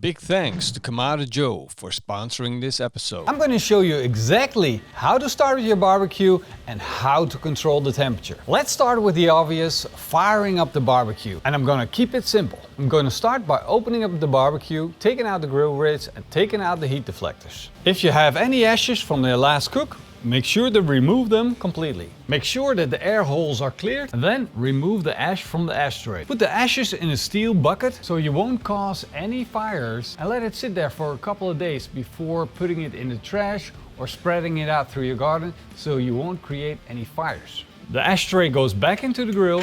Big thanks to Kamado Joe for sponsoring this episode. I'm going to show you exactly how to start your barbecue and how to control the temperature. Let's start with the obvious, firing up the barbecue. And I'm going to keep it simple. I'm going to start by opening up the barbecue, taking out the grill grates and taking out the heat deflectors. If you have any ashes from the last cook, make sure to remove them completely. Make sure that the air holes are cleared and then remove the ash from the ashtray. Put the ashes in a steel bucket so you won't cause any fires and let it sit there for a couple of days before putting it in the trash or spreading it out through your garden so you won't create any fires. The ashtray goes back into the grill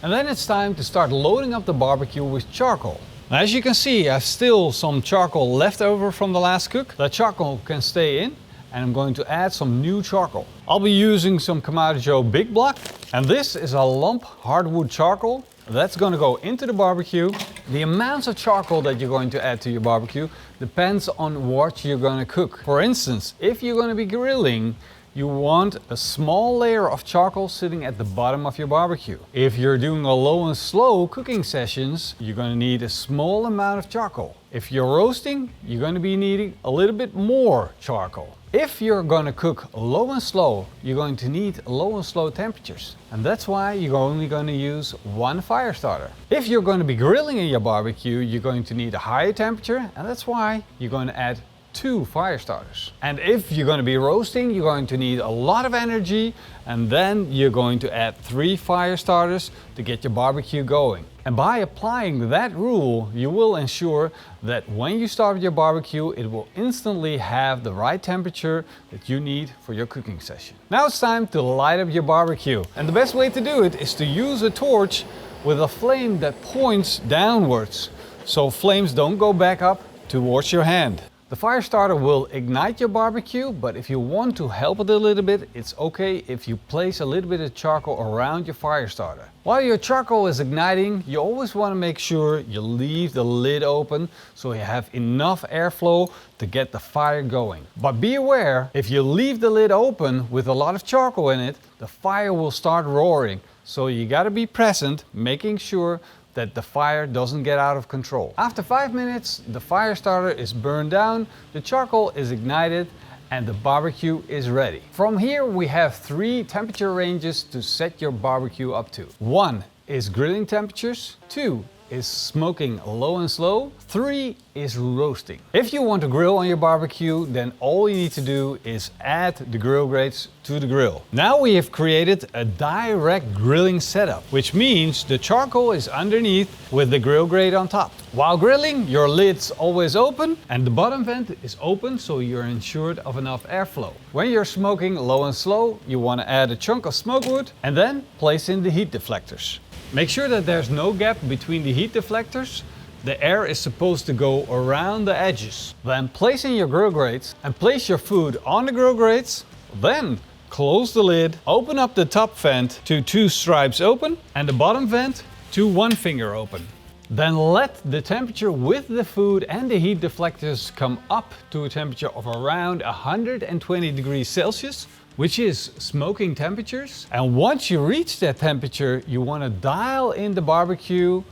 and then it's time to start loading up the barbecue with charcoal. Now, as you can see, I have still some charcoal left over from the last cook. That charcoal can stay in. And I'm going to add some new charcoal. I'll be using some Kamado Joe Big Block. And this is a lump hardwood charcoal. That's going to go into the barbecue. The amounts of charcoal that you're going to add to your barbecue depends on what you're going to cook. For instance, if you're going to be grilling, you want a small layer of charcoal sitting at the bottom of your barbecue. If you're doing a low and slow cooking sessions, you're going to need a small amount of charcoal. If you're roasting, you're going to be needing a little bit more charcoal. If you're going to cook low and slow, you're going to need low and slow temperatures. And that's why you're only going to use one fire starter. If you're going to be grilling in your barbecue, you're going to need a higher temperature, and that's why you're going to add 2 fire starters. And if you're going to be roasting, you're going to need a lot of energy, and then you're going to add 3 fire starters to get your barbecue going. And by applying that rule, you will ensure that when you start your barbecue, it will instantly have the right temperature that you need for your cooking session. Now it's time to light up your barbecue. And the best way to do it is to use a torch with a flame that points downwards, so flames don't go back up towards your hand. The fire starter will ignite your barbecue, but if you want to help it a little bit, it's okay if you place a little bit of charcoal around your fire starter. While your charcoal is igniting, you always want to make sure you leave the lid open so you have enough airflow to get the fire going. But be aware, if you leave the lid open with a lot of charcoal in it, the fire will start roaring. So you got to be present, making sure that the fire doesn't get out of control. After 5 minutes, the fire starter is burned down, the charcoal is ignited, and the barbecue is ready. From here, we have 3 temperature ranges to set your barbecue up to. 1 is grilling temperatures, 2 is smoking low and slow, 3 is roasting. If you want to grill on your barbecue, then all you need to do is add the grill grates to the grill. Now we have created a direct grilling setup, which means the charcoal is underneath with the grill grate on top. While grilling, your lid's always open and the bottom vent is open, so you're ensured of enough airflow. When you're smoking low and slow, you want to add a chunk of smoke wood and then place in the heat deflectors. Make sure that there's no gap between the heat deflectors. The air is supposed to go around the edges. Then place in your grill grates and place your food on the grill grates. Then close the lid, open up the top vent to 2 stripes open and the bottom vent to 1 finger open. Then let the temperature with the food and the heat deflectors come up to a temperature of around 120 degrees Celsius, which is smoking temperatures. And once you reach that temperature, you want to dial in the barbecue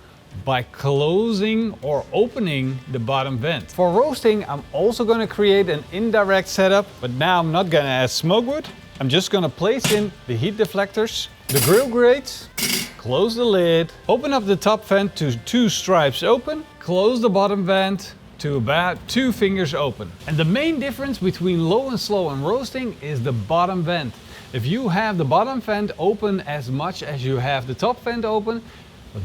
by closing or opening the bottom vent. For roasting, I'm also going to create an indirect setup, but now I'm not going to add smoke wood. I'm just going to place in the heat deflectors, the grill grates, close the lid, open up the top vent to 2 stripes open, close the bottom vent to about 2 fingers open. And the main difference between low and slow and roasting is the bottom vent. If you have the bottom vent open as much as you have the top vent open,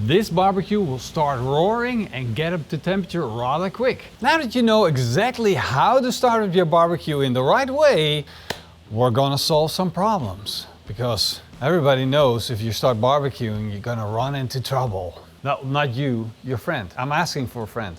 this barbecue will start roaring and get up to temperature rather quick. Now that you know exactly how to start up your barbecue in the right way, we're gonna solve some problems. Because everybody knows if you start barbecuing, you're gonna run into trouble. No, not you, your friend. I'm asking for a friend.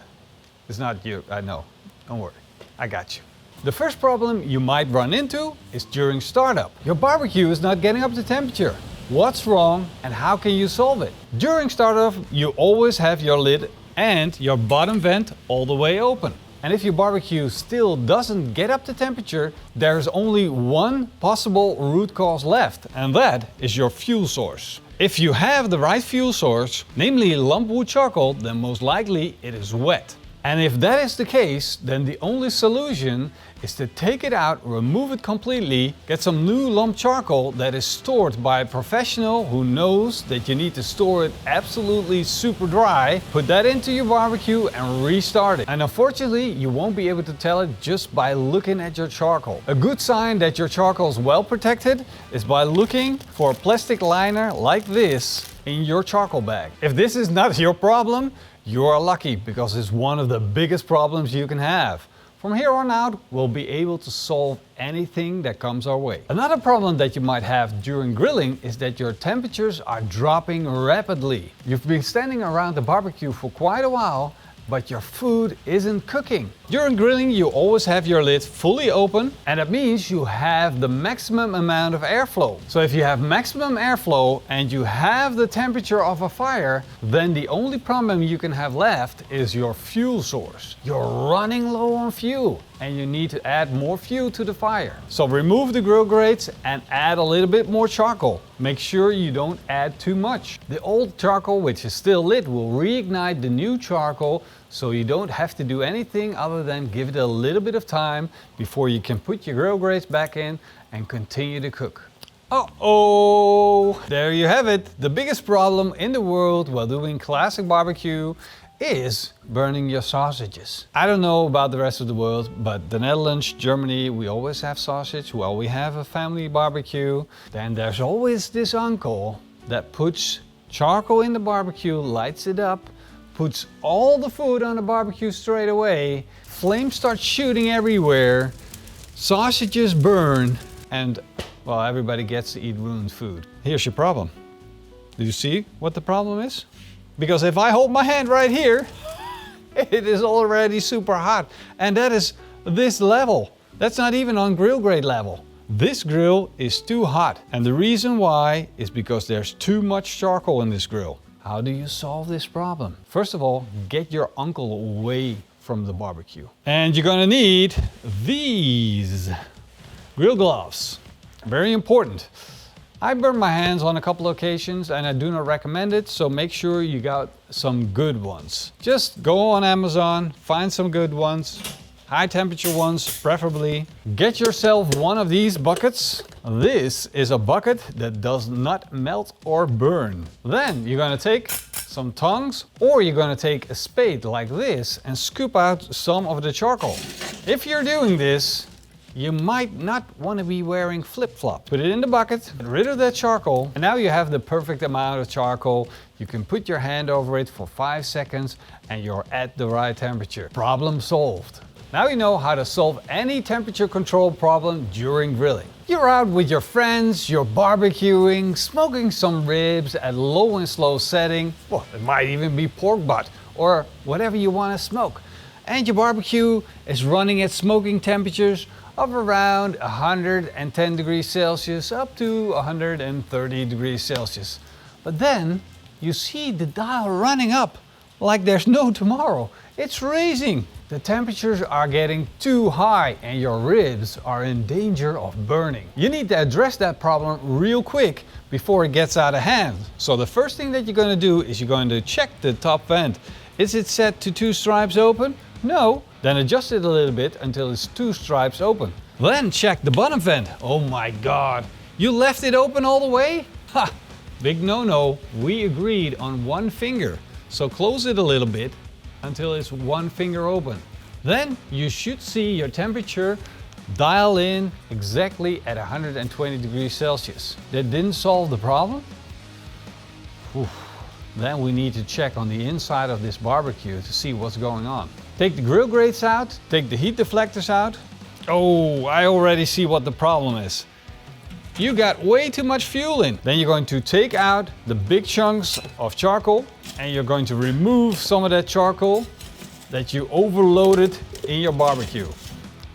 It's not you, I know. Don't worry, I got you. The first problem you might run into is during startup. Your barbecue is not getting up to temperature. What's wrong and how can you solve it? During startup, you always have your lid and your bottom vent all the way open. And if your barbecue still doesn't get up to temperature, there's only one possible root cause left, and that is your fuel source. If you have the right fuel source, namely lumpwood charcoal, then most likely it is wet. And if that is the case, then the only solution is to take it out, remove it completely, get some new lump charcoal that is stored by a professional who knows that you need to store it absolutely super dry, put that into your barbecue and restart it. And unfortunately, you won't be able to tell it just by looking at your charcoal. A good sign that your charcoal is well protected is by looking for a plastic liner like this in your charcoal bag. If this is not your problem, you are lucky, because it's one of the biggest problems you can have. From here on out, we'll be able to solve anything that comes our way. Another problem that you might have during grilling is that your temperatures are dropping rapidly. You've been standing around the barbecue for quite a while, but your food isn't cooking. During grilling, you always have your lid fully open, and that means you have the maximum amount of airflow. So if you have maximum airflow and you have the temperature of a fire, then the only problem you can have left is your fuel source. You're running low on fuel and you need to add more fuel to the fire. So remove the grill grates and add a little bit more charcoal. Make sure you don't add too much. The old charcoal, which is still lit, will reignite the new charcoal, so you don't have to do anything other than give it a little bit of time before you can put your grill grates back in and continue to cook. Uh-oh! There you have it. The biggest problem in the world while doing classic barbecue is burning your sausages. I don't know about the rest of the world, but the Netherlands, Germany, we always have sausage. Well, we have a family barbecue. Then there's always this uncle that puts charcoal in the barbecue, lights it up, puts all the food on the barbecue straight away, flames start shooting everywhere, sausages burn, and well, everybody gets to eat ruined food. Here's your problem. Do you see what the problem is? Because if I hold my hand right here, it is already super hot. And that is this level. That's not even on grill grade level. This grill is too hot. And the reason why is because there's too much charcoal in this grill. How do you solve this problem? First of all, get your uncle away from the barbecue. And you're gonna need these grill gloves. Very important. I burned my hands on a couple of occasions and I do not recommend it, so make sure you got some good ones. Just go on Amazon, find some good ones, high temperature ones preferably. Get yourself one of these buckets. This is a bucket that does not melt or burn. Then you're gonna take some tongs, or you're gonna take a spade like this and scoop out some of the charcoal. If you're doing this, you might not want to be wearing flip-flops. Put it in the bucket, get rid of that charcoal, and now you have the perfect amount of charcoal. You can put your hand over it for 5 seconds and you're at the right temperature. Problem solved. Now you know how to solve any temperature control problem during grilling. You're out with your friends, you're barbecuing, smoking some ribs at low and slow setting. Well, it might even be pork butt or whatever you want to smoke. And your barbecue is running at smoking temperatures of around 110 degrees Celsius up to 130 degrees Celsius. But then you see the dial running up like there's no tomorrow. It's raising. The temperatures are getting too high and your ribs are in danger of burning. You need to address that problem real quick before it gets out of hand. So the first thing that you're going to do is you're going to check the top vent. Is it set to 2 stripes open? No. Then adjust it a little bit until it's 2 stripes open. Then check the bottom vent. Oh my God, you left it open all the way? Ha! Big no-no. We agreed on 1 finger. So close it a little bit until it's 1 finger open. Then you should see your temperature dial in exactly at 120 degrees Celsius. That didn't solve the problem? Oof. Then we need to check on the inside of this barbecue to see what's going on. Take the grill grates out, take the heat deflectors out. Oh, I already see what the problem is. You got way too much fuel in. Then you're going to take out the big chunks of charcoal and you're going to remove some of that charcoal that you overloaded in your barbecue.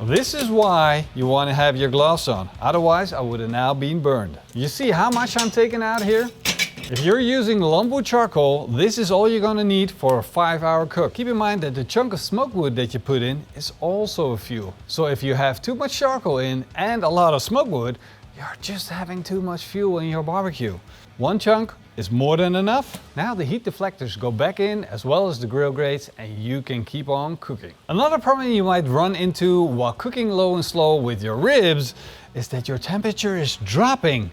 This is why you want to have your gloves on. Otherwise, I would have now been burned. You see how much I'm taking out here? If you're using lumpwood charcoal, this is all you're going to need for a 5-hour cook. Keep in mind that the chunk of smoke wood that you put in is also a fuel. So if you have too much charcoal in and a lot of smoke wood, you're just having too much fuel in your barbecue. One chunk is more than enough. Now the heat deflectors go back in as well as the grill grates and you can keep on cooking. Another problem you might run into while cooking low and slow with your ribs is that your temperature is dropping.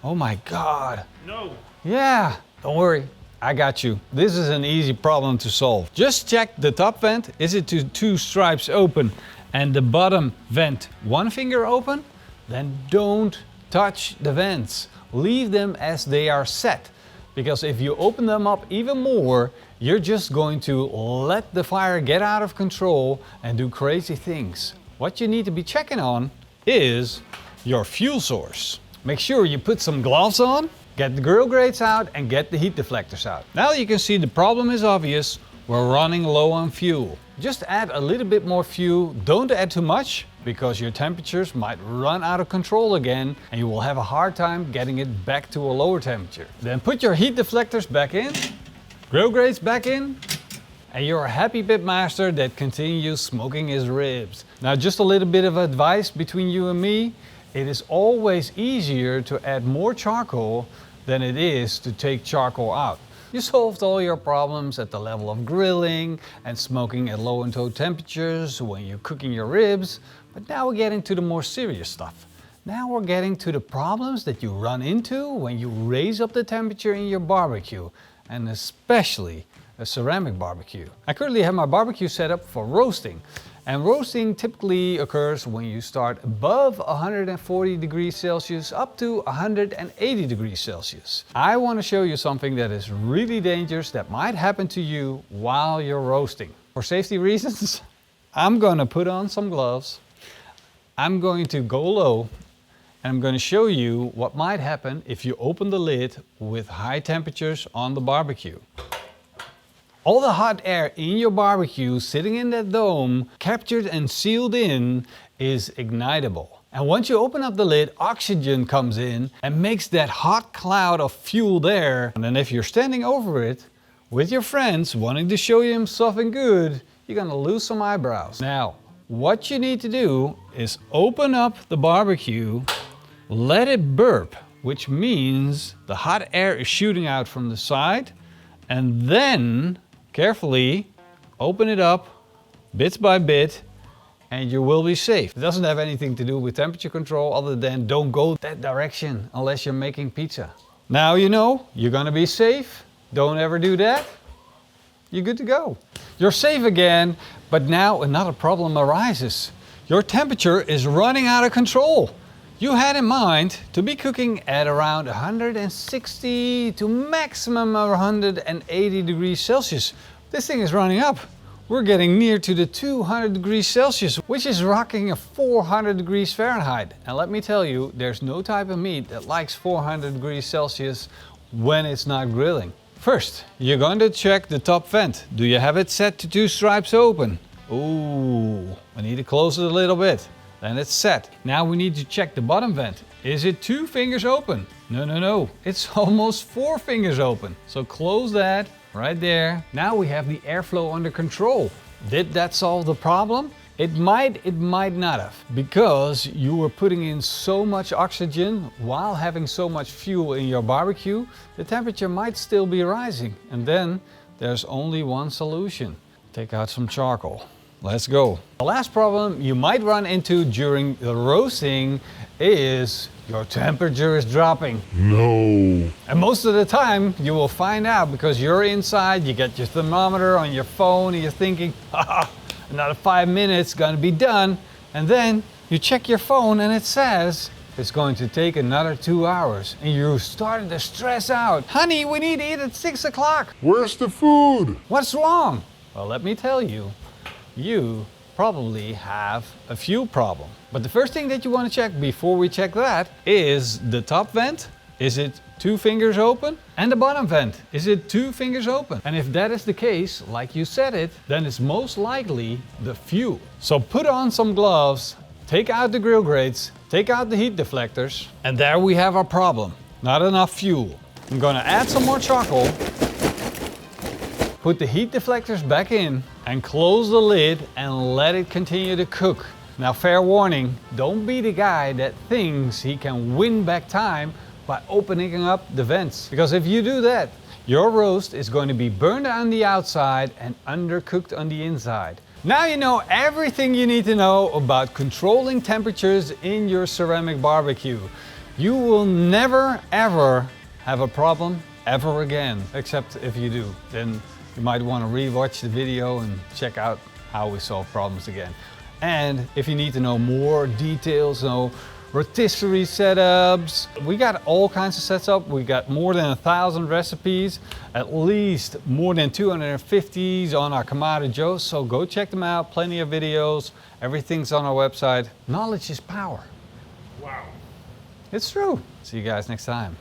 Oh my God. No. Yeah, don't worry. I got you. This is an easy problem to solve. Just check the top vent. Is it to 2 stripes open and the bottom vent 1 finger open? Then don't touch the vents. Leave them as they are set. Because if you open them up even more, you're just going to let the fire get out of control and do crazy things. What you need to be checking on is your fuel source. Make sure you put some gloves on, get the grill grates out and get the heat deflectors out. Now you can see the problem is obvious. We're running low on fuel. Just add a little bit more fuel. Don't add too much because your temperatures might run out of control again and you will have a hard time getting it back to a lower temperature. Then put your heat deflectors back in, grill grates back in, and you're a happy pitmaster that continues smoking his ribs. Now just a little bit of advice between you and me. It is always easier to add more charcoal than it is to take charcoal out. You solved all your problems at the level of grilling and smoking at low and low temperatures when you're cooking your ribs, but now we're getting to the more serious stuff. Now we're getting to the problems that you run into when you raise up the temperature in your barbecue, and especially a ceramic barbecue. I currently have my barbecue set up for roasting. And roasting typically occurs when you start above 140 degrees Celsius up to 180 degrees Celsius. I want to show you something that is really dangerous that might happen to you while you're roasting. For safety reasons, I'm going to put on some gloves. I'm going to go low and I'm going to show you what might happen if you open the lid with high temperatures on the barbecue. All the hot air in your barbecue sitting in that dome, captured and sealed in, is ignitable. And once you open up the lid, oxygen comes in and makes that hot cloud of fuel there. And then if you're standing over it with your friends wanting to show you something good, you're gonna lose some eyebrows. Now, what you need to do is open up the barbecue, let it burp, which means the hot air is shooting out from the side, and then carefully open it up bit by bit and you will be safe. It doesn't have anything to do with temperature control other than don't go that direction unless you're making pizza. Now you know you're gonna be safe. Don't ever do that. You're good to go. You're safe again, but now another problem arises. Your temperature is running out of control. You had in mind to be cooking at around 160 to maximum 180 degrees Celsius. This thing is running up. We're getting near to the 200 degrees Celsius, which is rocking a 400 degrees Fahrenheit. And let me tell you, there's no type of meat that likes 400 degrees Celsius when it's not grilling. First, you're going to check the top vent. Do you have it set to 2 stripes open? Ooh, I need to close it a little bit. Then it's set. Now we need to check the bottom vent. Is it 2 fingers open? No. It's almost 4 fingers open. So close that right there. Now we have the airflow under control. Did that solve the problem? It might not have. Because you were putting in so much oxygen while having so much fuel in your barbecue, the temperature might still be rising. And then there's only one solution. Take out some charcoal. Let's go. The last problem you might run into during the roasting is your temperature is dropping. No. And most of the time you will find out because you're inside, you get your thermometer on your phone and you're thinking, another 5 minutes gonna be done. And then you check your phone and it says it's going to take another 2 hours. And you started to stress out. Honey, we need to eat at 6 o'clock. Where's the food? What's wrong? Well, let me tell you. You probably have a fuel problem. But the first thing that you want to check before we check that is the top vent. Is it 2 fingers open? And the bottom vent. Is it 2 fingers open? And if that is the case, like you said it, then it's most likely the fuel. So put on some gloves, take out the grill grates, take out the heat deflectors, and there we have our problem. Not enough fuel. I'm gonna add some more charcoal. Put the heat deflectors back in and close the lid and let it continue to cook. Now, fair warning, don't be the guy that thinks he can win back time by opening up the vents. Because if you do that, your roast is going to be burned on the outside and undercooked on the inside. Now you know everything you need to know about controlling temperatures in your ceramic barbecue. You will never ever have a problem ever again, except if you do, then you might want to re-watch the video and check out how we solve problems again. And if you need to know more details, rotisserie setups, we got all kinds of setups. We got more than 1,000 recipes, at least more than 250s on our Kamado Joe. So go check them out. Plenty of videos. Everything's on our website. Knowledge is power. Wow. It's true. See you guys next time.